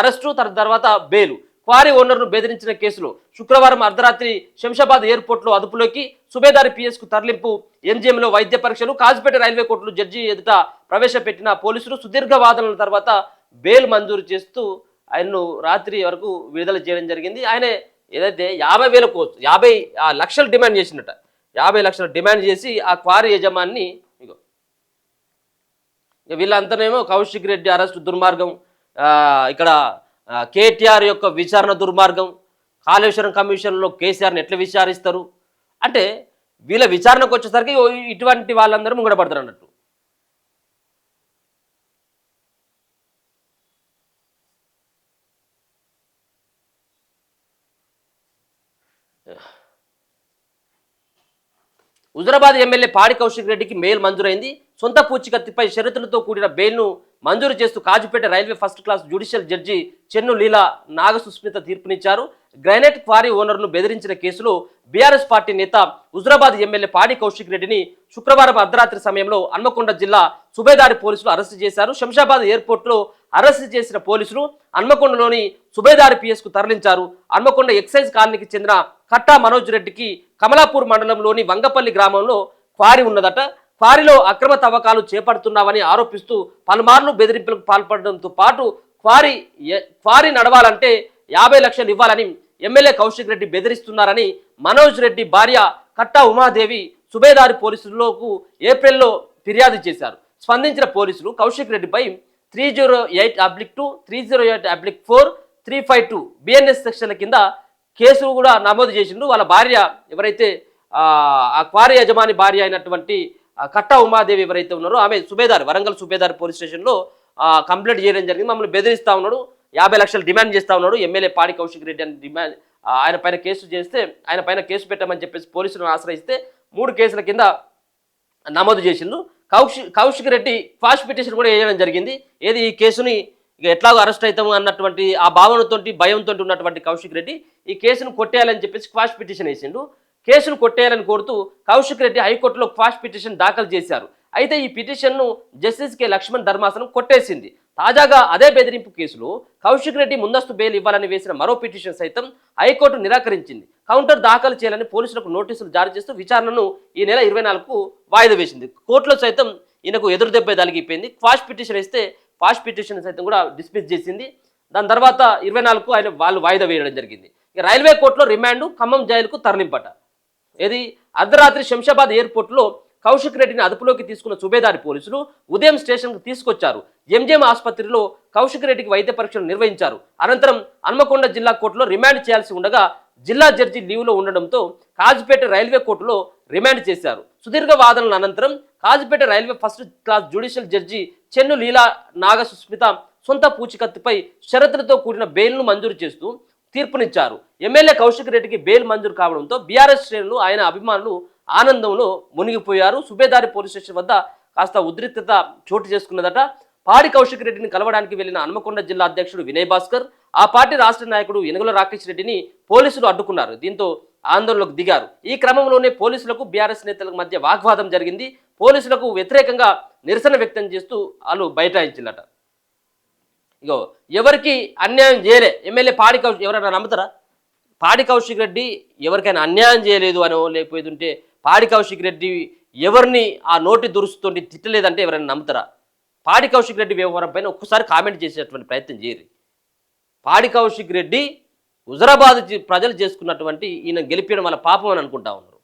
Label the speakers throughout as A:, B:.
A: Arrest, తర్వాత bail. Quarry ఓనర్ను బెదిరించిన కేసులో శుక్రవారం అర్ధరాత్రి శంషాబాద్ ఎయిర్పోర్ట్లో అదుపులోకి, సుబేదారి పిఎస్కు తరలింపు, ఎంజిఎంలో వైద్య పరీక్షలు, కాజిపేట రైల్వే కోర్టులో జడ్జి ఎదుట ప్రవేశపెట్టిన పోలీసులు సుదీర్ఘ వాదనల తర్వాత బెయిల్ మంజూరు చేస్తూ ఆయన్ను రాత్రి వరకు విడుదల చేయడం జరిగింది. ఆయన ఏదైతే 50,000 కోర్సు 50 లక్షలు డిమాండ్ చేసినట్ట, 50 లక్షలు డిమాండ్ చేసి ఆ క్వారీ యజమాన్ని వీళ్ళంతానేమో కౌశిక్ రెడ్డి అరెస్టు దుర్మార్గం, ఇక్కడ కేటీఆర్ యొక్క విచారణ దుర్మార్గం, కాళేశ్వరం కమిషన్లో కేసీఆర్ని ఎట్లా విచారిస్తారు అంటే వీళ్ళ విచారణకు వచ్చేసరికి ఇటువంటి వాళ్ళందరూ ముంగడపడతారు అన్నట్టు. హుజరాబాద్ ఎమ్మెల్యే పాడి కౌశిక్ రెడ్డికి బెయిల్ మంజూరైంది. సొంత పూచికత్తిపై షరతులతో కూడిన బెయిల్ను మంజూరు చేస్తూ Kazipet railway first class judicial judge Chennu Leela Nagasusmitha తీర్పునిచ్చారు. గ్రానైట్ క్వారీ ఓనర్ను బెదిరించిన కేసులో బీఆర్ఎస్ పార్టీ నేత హుజరాబాద్ ఎమ్మెల్యే పాడి కౌశిక్ రెడ్డిని శుక్రవారం అర్ధరాత్రి సమయంలో హన్మకొండ జిల్లా సుబేదారి పోలీసులు అరెస్టు చేశారు. శంషాబాద్ ఎయిర్పోర్ట్లో అరెస్టు చేసిన పోలీసులు హన్మకొండలోని సుబేదారి పిఎస్కు తరలించారు. హన్మకొండ ఎక్సైజ్ కాలనీకి చెందిన కట్టా మనోజ్ రెడ్డికి కమలాపూర్ మండలంలోని వంగపల్లి గ్రామంలో క్వారీ ఉన్నదట. క్వారీలో అక్రమ తవ్వకాలు చేపడుతున్నామని ఆరోపిస్తూ పలుమార్లు బెదిరింపులకు పాల్పడడంతో పాటు క్వారీ నడవాలంటే 50 లక్షలు ఇవ్వాలని ఎమ్మెల్యే కౌశిక్ రెడ్డి బెదిరిస్తున్నారని మనోజ్ రెడ్డి భార్య కట్టా ఉమాదేవి సుబేదారి పోలీసులకు ఏప్రిల్లో ఫిర్యాదు చేశారు. స్పందించిన పోలీసులు కౌశిక్ రెడ్డిపై 308/2, 308/4, 352 బిఎన్ఎస్ సెక్షన్ల కింద కేసు కూడా నమోదు చేసిండు. వాళ్ళ భార్య ఎవరైతే ఆ క్వారీ యజమాని భార్య అయినటువంటి కట్టా ఉమాదేవి ఎవరైతే ఉన్నారో ఆమె సుబేదారి, వరంగల్ సుబేదారి పోలీస్ స్టేషన్లో కంప్లైంట్ చేయడం జరిగింది. మమ్మల్ని బెదిరిస్తూ ఉన్నాడు, 50 లక్షలు డిమాండ్ చేస్తూ ఉన్నాడు ఎమ్మెల్యే పాడి కౌశిక్ రెడ్డి అని ఆయన పైన కేసు చేస్తే, ఆయన పైన కేసు పెట్టమని చెప్పేసి పోలీసులను ఆశ్రయిస్తే 3 కేసుల కింద నమోదు చేసిండు. కౌశిక్ రెడ్డి క్వాష్ పిటిషన్ కూడా వేయడం జరిగింది. ఏది ఈ కేసుని ఇక ఎట్లాగో అరెస్ట్ అవుతాము అన్నటువంటి ఆ భావనతో భయంతో ఉన్నటువంటి కౌశిక్ రెడ్డి ఈ కేసును కొట్టేయాలని చెప్పేసి క్వాష్ పిటిషన్ వేసిండు. కేసును కొట్టేయాలని కోరుతూ కౌశిక్ రెడ్డి హైకోర్టులో క్వాష్ పిటిషన్ దాఖలు చేశారు. అయితే ఈ పిటిషన్ను జస్టిస్ కె లక్ష్మణ్ ధర్మాసనం కొట్టేసింది. తాజాగా అదే బెదిరింపు కేసులో కౌశిక్ రెడ్డి ముందస్తు బెయిల్ ఇవ్వాలని వేసిన మరో పిటిషన్ సైతం హైకోర్టు నిరాకరించింది. కౌంటర్ దాఖలు చేయాలని పోలీసులకు నోటీసులు జారీ చేస్తూ విచారణను ఈ నెల 24కు వాయిదా వేసింది. కోర్టులో సైతం ఈయనకు ఎదురు దెబ్బ తగిలిపోయింది. క్వాష్ పిటిషన్ ఇస్తే క్వాష్ పిటిషన్ సైతం కూడా డిస్మిస్ చేసింది. దాని తర్వాత 24కు వాళ్ళు వాయిదా వేయడం జరిగింది. ఇక రైల్వే కోర్టులో రిమాండ్, ఖమ్మం జైలుకు తరలింపట. ఇది అర్ధరాత్రి శంషాబాద్ ఎయిర్పోర్ట్లో కౌశిక్ రెడ్డిని అదుపులోకి తీసుకున్న సుబేదారి పోలీసులు ఉదయం స్టేషన్కు తీసుకొచ్చారు. ఎంజిఎం ఆసుపత్రిలో కౌశిక్ రెడ్డికి వైద్య పరీక్షలు నిర్వహించారు. అనంతరం హన్మకొండ జిల్లా కోర్టులో రిమాండ్ చేయాల్సి ఉండగా జిల్లా జడ్జి లీవ్లో ఉండడంతో కాజిపేట రైల్వే కోర్టులో రిమాండ్ చేశారు. సుదీర్ఘ వాదనల అనంతరం Kazipet railway first class judicial judge Chennu Leela Nagasusmitha సొంత పూచికత్తుపై షరతులతో కూడిన బెయిల్ను మంజూరు చేస్తూ తీర్పునిచ్చారు. ఎమ్మెల్యే కౌశిక్ రెడ్డికి బెయిల్ మంజూరు కావడంతో బీఆర్ఎస్ శ్రేణులు, ఆయన అభిమానులు ఆనందంలో మునిగిపోయారు. సుబేదారి పోలీస్ స్టేషన్ వద్ద కాస్త ఉద్రిక్తత చోటు చేసుకున్నదట. పాడి కౌశిక్ రెడ్డిని కలవడానికి వెళ్లిన హన్మకొండ జిల్లా అధ్యక్షుడు వినయ్ భాస్కర్, ఆ పార్టీ రాష్ట్ర నాయకుడు యనగల రాకేష్ రెడ్డిని పోలీసులు అడ్డుకున్నారు. దీంతో ఆందోళనకు దిగారు. ఈ క్రమంలోనే పోలీసులకు బీఆర్ఎస్ నేతల మధ్య వాగ్వాదం జరిగింది. పోలీసులకు వ్యతిరేకంగా నిరసన వ్యక్తం చేస్తూ వాళ్ళు బైఠాయించిల్లట. ఇగో ఎవరికి అన్యాయం చేయలే ఎమ్మెల్యే పాడి కౌశిక్, ఎవరైనా నమ్ముతారా? పాడి కౌశిక్ రెడ్డి ఎవరికైనా అన్యాయం చేయలేదు అనో లేకపోతుంటే పాడి కౌశిక్ రెడ్డి ఎవరిని ఆ నోటి దురుస్తుతోటి తిట్టలేదంటే ఎవరైనా నమ్ముతారా? పాడి కౌశిక్ రెడ్డి వ్యవహారం పైన ఒక్కసారి కామెంట్ చేసేటువంటి ప్రయత్నం చేయరు. పాడి కౌశిక్ రెడ్డి హుజరాబాద్ ప్రజలు చేసుకున్నటువంటి ఈయన గెలిపించడం వాళ్ళ పాపం అని అనుకుంటా ఉన్నారు.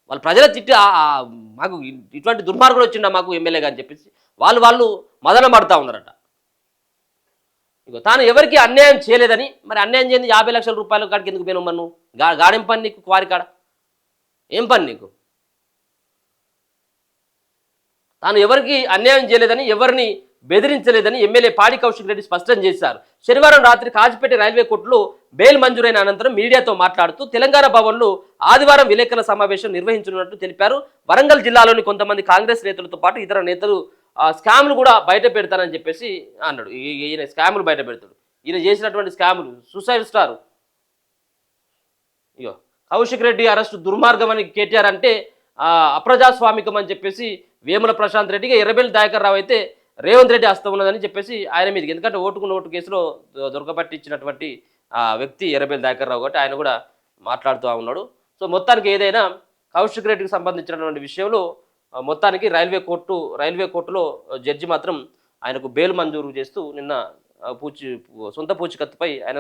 A: వాళ్ళు ప్రజల తిట్టి మాకు ఇటువంటి దుర్మార్గులు వచ్చిండా మాకు ఎమ్మెల్యేగా అని చెప్పేసి వాళ్ళు మదన పడతా ఉన్నారట. ఇగో తాను ఎవరికి అన్యాయం చేయలేదని, మరి అన్యాయం చేయండి 50 లక్షల రూపాయల కాడికి ఎందుకు పోయినావు? మన్ను గాడేం పని నీకు? క్వారీ కాడ ఏం పని నీకు? తాను ఎవరికి అన్యాయం చేయలేదని, ఎవరిని బెదిరించలేదని ఎమ్మెల్యే పాడి కౌశిక్ రెడ్డి స్పష్టం చేశారు. శనివారం రాత్రి కాజిపేట రైల్వే కోర్టులో బెయిల్ మంజూరైన అనంతరం మీడియాతో మాట్లాడుతూ తెలంగాణ భవన్లో ఆదివారం విలేకరుల సమావేశం నిర్వహించనున్నట్టు తెలిపారు. వరంగల్ జిల్లాలోని కొంతమంది కాంగ్రెస్ నేతలతో పాటు ఇతర నేతలు స్కామ్లు కూడా బయట పెడతానని చెప్పేసి అన్నాడు. ఈయన స్కాములు బయట పెడతాడు. ఈయన చేసినటువంటి స్కాములు సూసైడ్ స్టార్. ఇగో కౌశిక్ రెడ్డి అరెస్టు దుర్మార్గం అని కేటీఆర్ అంటే అప్రజాస్వామికం అని చెప్పేసి వేముల ప్రశాంత్ రెడ్డిగా, ఎర్రబెల్లి దయాకర్ రావు అయితే రేవంత్ రెడ్డి హస్తం ఉన్నదని చెప్పేసి ఆయన మీదకి, ఎందుకంటే ఓటుకు నోటు కేసులో దొరకబట్టించినటువంటి ఆ వ్యక్తి ఎర్రబెల్లి దయాకర్ రావు కాబట్టి ఆయన కూడా మాట్లాడుతూ ఉన్నాడు. సో మొత్తానికి ఏదైనా కౌశిక్ రెడ్డికి సంబంధించినటువంటి విషయంలో మొత్తానికి రైల్వే కోర్టులో జడ్జి మాత్రం ఆయనకు బెయిల్ మంజూరు చేస్తూ నిన్న సొంత పూచికత్తుపై ఆయన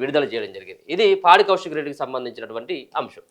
A: విడుదల చేయడం జరిగింది. ఇది పాడి కౌశిక్ రెడ్డికి సంబంధించినటువంటి అంశం.